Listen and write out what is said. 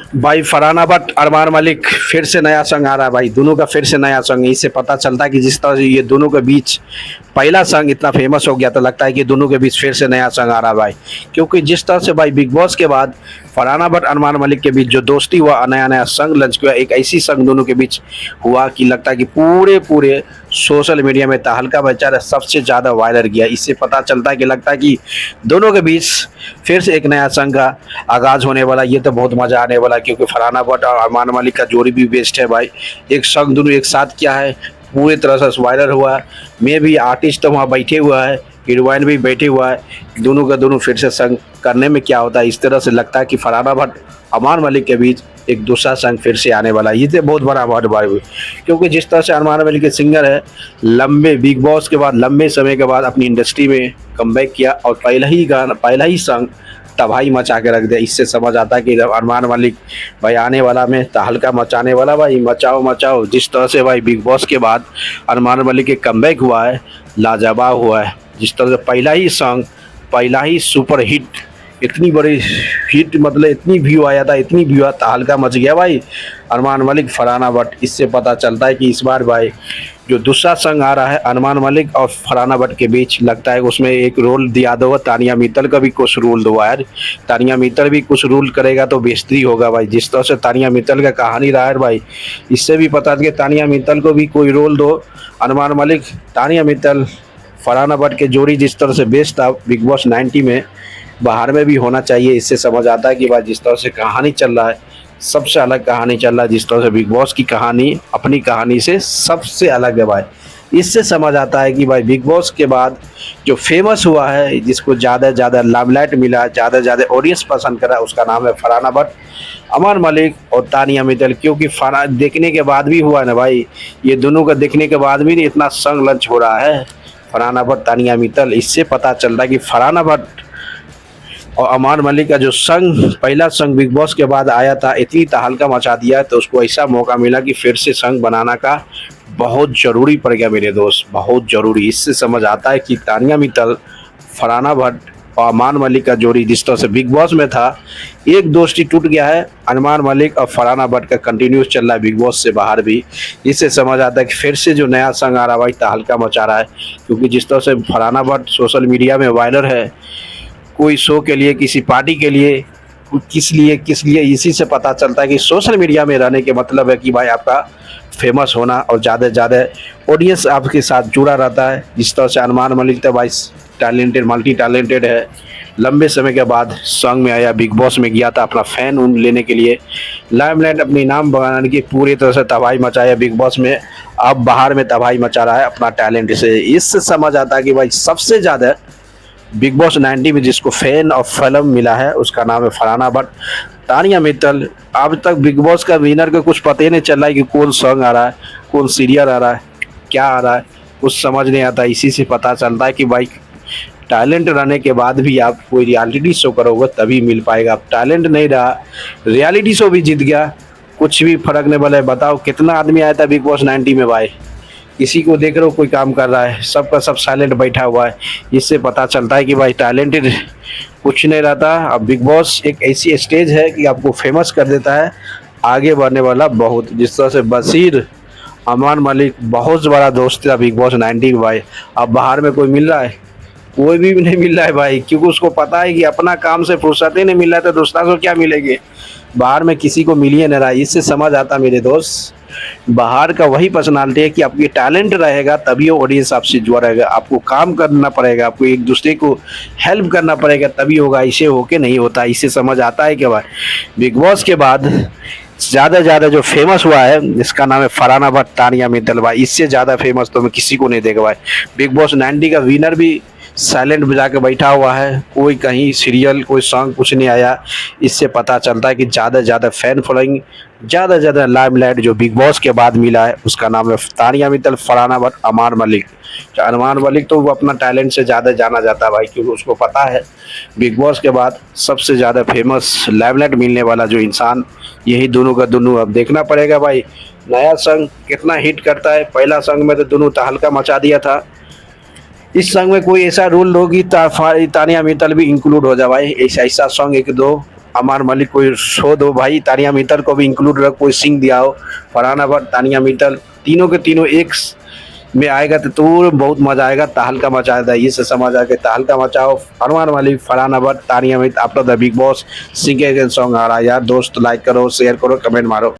भाई फरहान भट्ट अरमान मलिक फिर से नया संग आ रहा है भाई। दोनों का फिर से नया संग है। इससे पता चलता है कि जिस तरह से ये दोनों के बीच पहला संग इतना फेमस हो गया, तो लगता है कि दोनों के बीच फिर से नया संग आ रहा है भाई। क्योंकि जिस तरह से भाई बिग बॉस के बाद फरहान भट्ट अरमान मलिक के बीच जो दोस्ती हुआ, नया नया संग लंच किया, एक ऐसी संग दोनों के बीच हुआ कि लगता है कि पूरे पूरे सोशल मीडिया में तहलका मचा रहा, सबसे ज़्यादा वायरल किया। इससे पता चलता है कि लगता है कि दोनों के बीच फिर से एक नया संग का आगाज़ होने वाला। ये तो बहुत मज़ा आने वाला, क्योंकि फरहान भट्ट और अरमान मलिक का जोड़ी भी बेस्ट है भाई। एक संग दोनों एक साथ किया है, पूरी तरह से वायरल हुआ है। मैं भी आर्टिस्ट तो वहाँ बैठे हुआ है, हीरोइन भी बैठे हुआ है। दोनों का दोनों फिर से संग करने में क्या होता है, इस तरह से लगता है कि फरहान भट्ट अरमान मलिक के बीच एक दूसरा संग फिर से आने वाला है। ये तो बहुत बड़ा बात भाई, क्योंकि जिस तरह से अरमान मलिक के सिंगर है, लंबे बिग बॉस के बाद लंबे समय के बाद अपनी इंडस्ट्री में कमबैक किया और पहला ही संग तबाही मचा के रख दिया। इससे समझ आता है कि अरमान मलिक भाई आने वाला में तहलका मचाने वाला भाई। मचाओ मचाओ। जिस तरह से भाई बिग बॉस के बाद अरमान मलिक के कमबैक हुआ है, लाजवाब हुआ है। जिस तरह से पहला ही सुपर हिट, इतनी बड़ी हिट, मतलब इतनी व्यू आया था, इतनी व्यू आया, तहलका मच गया भाई अरमान मलिक फरहान भट्ट। इससे पता चलता है कि इस बार भाई जो दूसरा संग आ रहा है अरमान मलिक और फरहान भट्ट के बीच, लगता है उसमें एक रोल दिया दो। तानिया मित्तल का भी कुछ रोल दो यार। तानिया मित्तल भी कुछ रोल करेगा तो बेहतरी होगा भाई। जिस तरह से तानिया मित्तल का कहानी रहा है भाई, इससे भी पता चला तानिया मित्तल को भी कोई रोल दो। अरमान मलिक, तानिया मित्तल, फरहान भट्ट के जोड़ी जिस तरह से बेस्ट था बिग बॉस 90 में, बाहर में भी होना चाहिए। इससे समझ आता है कि भाई जिस तरह से कहानी चल रहा है, सबसे अलग कहानी चल रहा है। जिस तरह से बिग बॉस की कहानी अपनी कहानी से सबसे अलग है भाई। इससे समझ आता है कि भाई बिग बॉस के बाद जो फेमस हुआ है, जिसको ज़्यादा से ज़्यादा लाइमलाइट मिला, ज़्यादा से ज़्यादा ऑडियंस पसंद करा, उसका नाम है फरहान भट्ट, अरमान मलिक और तानिया मित्तल। क्योंकि देखने के बाद भी हुआ ना भाई, ये दोनों का देखने के बाद भी इतना संग लंच हो रहा है फरहान भट्ट तानिया मित्तल। इससे पता चल रहा है कि फरहान भट्ट और अरमान मलिक का जो संग, पहला संग बिग बॉस के बाद आया था, इतनी तहलका मचा दिया, तो उसको ऐसा मौका मिला कि फिर से संग बनाना का बहुत ज़रूरी पड़ गया मेरे दोस्त, बहुत ज़रूरी। इससे समझ आता है कि तानिया मित्तल, फरहान भट्ट और अरमान मलिक का जोड़ी जिस तरह से बिग बॉस में था, एक दोस्ती टूट गया है। अरमान मलिक और फरहान भट्ट का कंटिन्यूस चल रहा है बिग बॉस से बाहर भी। इससे समझ आता है कि फिर से जो नया संग आ रहा है भाई, तहलका मचा रहा है। क्योंकि जिस तरह से फरहान भट्ट सोशल मीडिया में वायरल है, कोई शो के लिए, किसी पार्टी के लिए, किस लिए, इसी से पता चलता है कि सोशल मीडिया में रहने के मतलब है कि भाई आपका फेमस होना और ज़्यादा से ज़्यादा ऑडियंस आपके साथ जुड़ा रहता है। जिस तरह से अरमान मलिक तो भाई टैलेंटेड, मल्टी टैलेंटेड है। लंबे समय के बाद सॉन्ग में आया, बिग बॉस में गया था अपना फैन उन लेने के लिए, लाइमलाइट अपनी नाम बनाने की पूरी तरह से तबाही मचाया बिग बॉस में। अब बाहर में तबाही मचा रहा है अपना टैलेंट से। इससे समझ आता है कि भाई सबसे ज़्यादा बिग बॉस 90 में जिसको फैन और फिल्म मिला है, उसका नाम है फरहान भट्ट। तानिया मित्तल, अब तक बिग बॉस का विनर का कुछ पता ही नहीं चल रहा है कि कौन सॉन्ग आ रहा है, कौन सीरियल आ रहा है, क्या आ रहा है, कुछ समझ नहीं आता। इसी से पता चलता है कि भाई टैलेंट रहने के बाद भी आप कोई रियलिटी शो करोगे तभी मिल पाएगा। अब टैलेंट नहीं रहा, रियलिटी शो भी जीत गया, कुछ भी फर्क नहीं पड़ा। बताओ कितना आदमी आया था बिग बॉस 90 में भाई, किसी को देख रहे हो कोई काम कर रहा है, सबका सब साइलेंट बैठा हुआ है। इससे पता चलता है कि भाई टैलेंटेड कुछ नहीं रहता। अब बिग बॉस एक ऐसी स्टेज है कि आपको फेमस कर देता है, आगे बढ़ने वाला बहुत। जिस तरह से बशीर, अरमान मलिक बहुत बड़ा दोस्त था बिग बॉस 90 में भाई। अब बाहर में कोई मिल रहा है? कोई भी नहीं मिल रहा है भाई, क्योंकि उसको पता है कि अपना काम से फुर्सत ही नहीं मिल रहा है, तो दूसरा को क्या मिलेंगे। बाहर में किसी को मिल ही नहीं रहा। इससे समझ आता मेरे दोस्त, बाहर का वही पर्सनालिटी है कि आपकी टैलेंट रहेगा तभी ऑडियंस आपसे जुड़ा रहेगा। आपको काम करना पड़ेगा, आपको एक दूसरे को हेल्प करना पड़ेगा तभी होगा, इसे होके नहीं होता। इससे समझ आता है कि भाई बिग बॉस के बाद ज़्यादा जो फेमस हुआ है, जिसका नाम है फरहान भट्ट तानिया मित्तल भाई, इससे ज़्यादा फेमस तो मैं किसी को नहीं देखा भाई। बिग बॉस 90 का विनर भी साइलेंट बजा के बैठा हुआ है, कोई कहीं सीरियल, कोई सॉन्ग कुछ नहीं आया। इससे पता चलता है कि ज़्यादा से ज़्यादा फैन फॉलोइंग, ज़्यादा से ज़्यादा लाइमलाइट जो बिग बॉस के बाद मिला है, उसका नाम है तानिया मित्तल, फरहान भट्ट, अरमान मलिक। अरमान मलिक तो वो अपना टैलेंट से ज़्यादा जाना जाता है भाई, क्योंकि उसको पता है बिग बॉस के बाद सबसे ज़्यादा फेमस लाइमलाइट मिलने वाला जो इंसान, यही दोनों का दोनों। अब देखना पड़ेगा भाई नया संग कितना हिट करता है। पहला संग में तो दोनों तहलका मचा दिया था, इस सॉन्ग में कोई ऐसा रूल होगी तानिया मित्तल भी इंक्लूड हो जाए भाई। ऐसा सॉन्ग एक दो अमार मलिक कोई शो दो भाई, तानिया मित्तल को भी इंक्लूड रख, कोई सिंग दिया हो, फरहान अख्तर, तानिया मित्तल, तीनों के तीनों एक में आएगा तो बहुत मजा आएगा, तहलका मचा देगा। ये से समझ आ के तहलका मचाओ। Armaan Malik, Farhan Akhtar, Tania Mittal after the Bigg Boss sing again song आ रहा है यार। दोस्त लाइक करो, शेयर करो, कमेंट मारो।